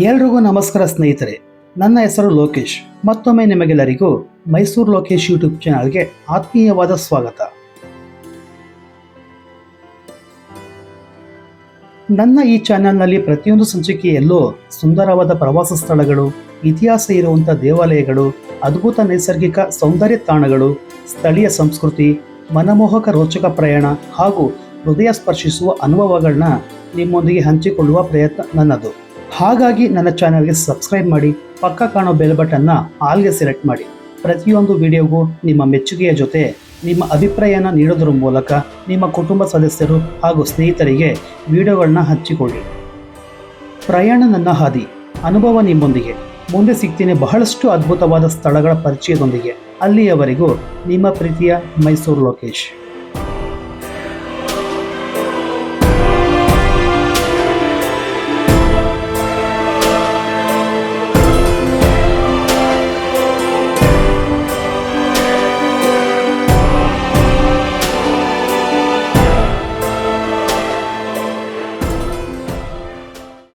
ಎಲ್ರಿಗೂ ನಮಸ್ಕಾರ ಸ್ನೇಹಿತರೆ, ನನ್ನ ಹೆಸರು ಲೋಕೇಶ್. ಮತ್ತೊಮ್ಮೆ ನಿಮಗೆಲ್ಲರಿಗೂ ಮೈಸೂರು ಲೋಕೇಶ್ ಯೂಟ್ಯೂಬ್ ಚಾನಲ್ಗೆ ಆತ್ಮೀಯವಾದ ಸ್ವಾಗತ. ನನ್ನ ಈ ಚಾನಲ್ನಲ್ಲಿ ಪ್ರತಿಯೊಂದು ಸಂಚಿಕೆಯಲ್ಲೂ ಸುಂದರವಾದ ಪ್ರವಾಸ ಸ್ಥಳಗಳು, ಇತಿಹಾಸ ಇರುವಂಥ ದೇವಾಲಯಗಳು, ಅದ್ಭುತ ನೈಸರ್ಗಿಕ ಸೌಂದರ್ಯ ತಾಣಗಳು, ಸ್ಥಳೀಯ ಸಂಸ್ಕೃತಿ, ಮನಮೋಹಕ ರೋಚಕ ಪ್ರಯಾಣ ಹಾಗೂ ಹೃದಯ ಸ್ಪರ್ಶಿಸುವ ಅನುಭವಗಳನ್ನ ನಿಮ್ಮೊಂದಿಗೆ ಹಂಚಿಕೊಳ್ಳುವ ಪ್ರಯತ್ನ ನನ್ನದು. ಹಾಗಾಗಿ ನನ್ನ ಚಾನಲ್ಗೆ ಸಬ್ಸ್ಕ್ರೈಬ್ ಮಾಡಿ, ಪಕ್ಕ ಕಾಣೋ ಬೆಲ್ ಬಟನ್ನ ಆಲ್ಗೆ ಸೆಲೆಕ್ಟ್ ಮಾಡಿ. ಪ್ರತಿಯೊಂದು ವಿಡಿಯೋಗೂ ನಿಮ್ಮ ಮೆಚ್ಚುಗೆಯ ಜೊತೆ ನಿಮ್ಮ ಅಭಿಪ್ರಾಯನ ನೀಡೋದ್ರ ಮೂಲಕ ನಿಮ್ಮ ಕುಟುಂಬ ಸದಸ್ಯರು ಹಾಗೂ ಸ್ನೇಹಿತರಿಗೆ ವಿಡಿಯೋಗಳನ್ನ ಹಂಚಿಕೊಳ್ಳಿ. ಪ್ರಯಾಣ ನನ್ನ ಹಾದಿ, ಅನುಭವ ನಿಮ್ಮೊಂದಿಗೆ. ಮುಂದೆ ಸಿಗ್ತೀನಿ ಬಹಳಷ್ಟು ಅದ್ಭುತವಾದ ಸ್ಥಳಗಳ ಪರಿಚಯದೊಂದಿಗೆ. ಅಲ್ಲಿಯವರೆಗೂ ನಿಮ್ಮ ಪ್ರೀತಿಯ ಮೈಸೂರು ಲೋಕೇಶ್.